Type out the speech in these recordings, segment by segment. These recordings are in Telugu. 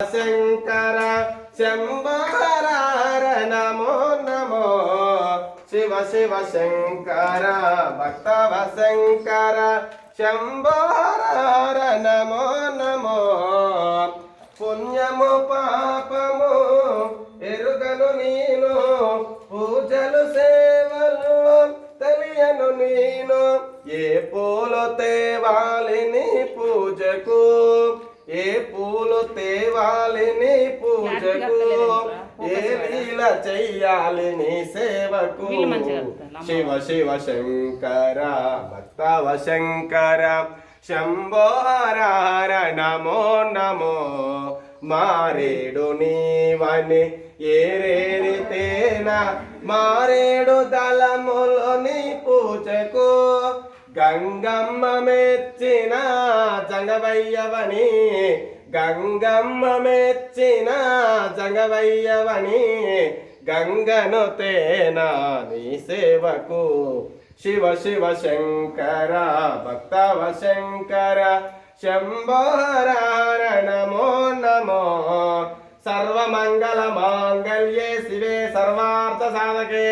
శంకర శంభర నమో నమో శివ శివ శంకర భక్తవ శంకర శంభర నమో నమో పుణ్యము పాపము ఎరుగను నేను పూజలు సేవలు తెలియను నేను ఏ పూలు తేవాలిని పూజకు ఏ పూలు తేవాలిని పూజకు ఏ లీల చెయ్యాలిని సేవకు శివ శివ శంకర భక్తవ శంకర శంభో హర హర నమో నమో మారేడు నీవని ఏరేరితేన మారేడు దళములని పూజకు గంగమ్మ మెచ్చిన జంగవయ్యవని గంగమ్మ మెచ్చిన జంగవయ్యవని గంగను తేనా నీ సేవకు శివ శివ శంకర భక్తవ శంకర శంభో హర హర నమో నమో సర్వమంగళ మాంగళ్యే శివే సర్వార్థ సాధకే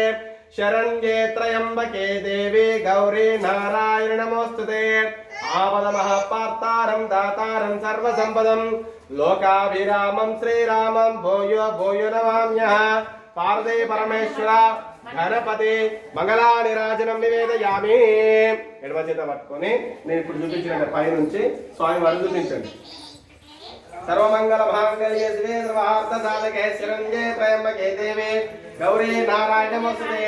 శరణ్యే త్రయంబకే దేవి గౌరీ నారాయణ నమోస్తుతే ఆపదమఃపార్తారం దాతారం సర్వసంపదం లోకాభిరామం శ్రీరామం భూయో భూయో నమామ్యః పార్వతీ పరమేశ్వర గణపతి మంగళానిరాజనం నివేదయామి. ఎడమ చేత పట్టుకొని నేను ఇప్పుడు చూపించిన పైనుంచి స్వామి వారు చూపించండి. సర్వమంగళ మాంగళ్యే శివే సర్వార్థ సాధకే శరణ్యే త్రయంబకే దేవి గౌరీ నారాయణ నమోస్తుతే.